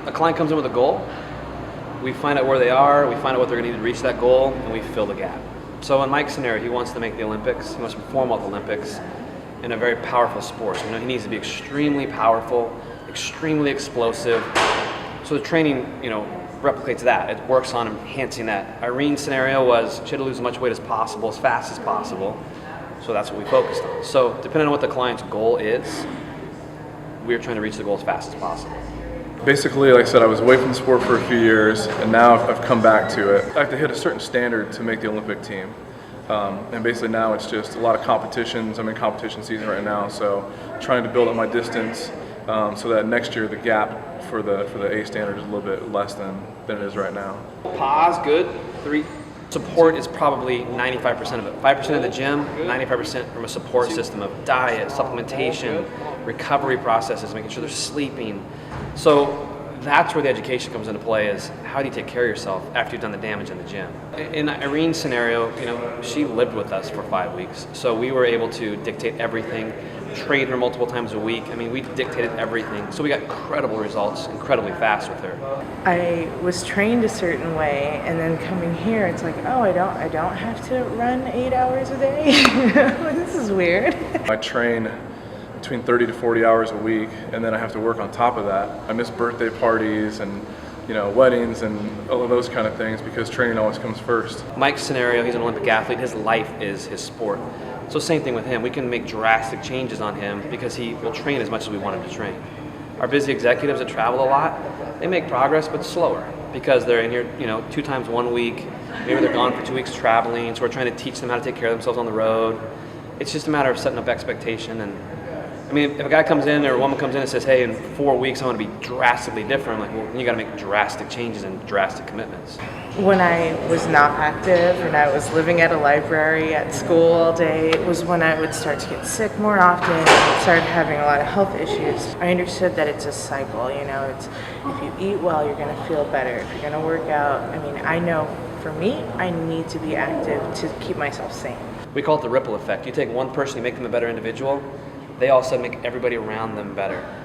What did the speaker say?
a client comes in with a goal, we find out where they are, we find out what they're going to need to reach that goal, and we fill the gap. So in Mike's scenario, he wants to make the Olympics. He wants to perform at the Olympics in a very powerful sport. So, he needs to be extremely powerful, extremely explosive. So the training, replicates that. It works on enhancing that. Irene's scenario was she had to lose as much weight as possible, as fast as possible. So that's what we focused on. So depending on what the client's goal is, we're trying to reach the goal as fast as possible. Basically, like I said, I was away from the sport for a few years, and now I've come back to it. I have to hit a certain standard to make the Olympic team. And basically now it's just a lot of competitions. I'm in competition season right now, so trying to build up my distance so that next year the gap for the A standard is a little bit less than it is right now. Pause, good. 3. Support is probably 95% of it. 5% in the gym, 95% from a support system of diet, supplementation, recovery processes, making sure they're sleeping. So that's where the education comes into play, is how do you take care of yourself after you've done the damage in the gym. In Irene's scenario, she lived with us for 5 weeks. So we were able to dictate everything, train her multiple times a week. We dictated everything. So we got incredible results incredibly fast with her. I was trained a certain way, and then coming here, it's like, oh, I don't have to run 8 hours a day. This is weird. I train between 30 to 40 hours a week, and then I have to work on top of that. I miss birthday parties and weddings and all of those kind of things because training always comes first. Mike's scenario, he's an Olympic athlete. His life is his sport. So same thing with him. We can make drastic changes on him because he will train as much as we want him to train. Our busy executives that travel a lot, they make progress but slower because they're in here 2 times 1 week. Maybe they're gone for 2 weeks traveling, so we're trying to teach them how to take care of themselves on the road. It's just a matter of setting up expectation. And if a guy comes in or a woman comes in and says, hey, in 4 weeks I want to be drastically different, I'm like, well, you got to make drastic changes and drastic commitments. When I was not active and I was living at a library at school all day, it was when I would start to get sick more often and started having a lot of health issues. I understood that it's a cycle, it's if you eat well, you're going to feel better. If you're going to work out, I know for me, I need to be active to keep myself sane. We call it the ripple effect. You take one person, you make them a better individual, they all of a sudden make everybody around them better.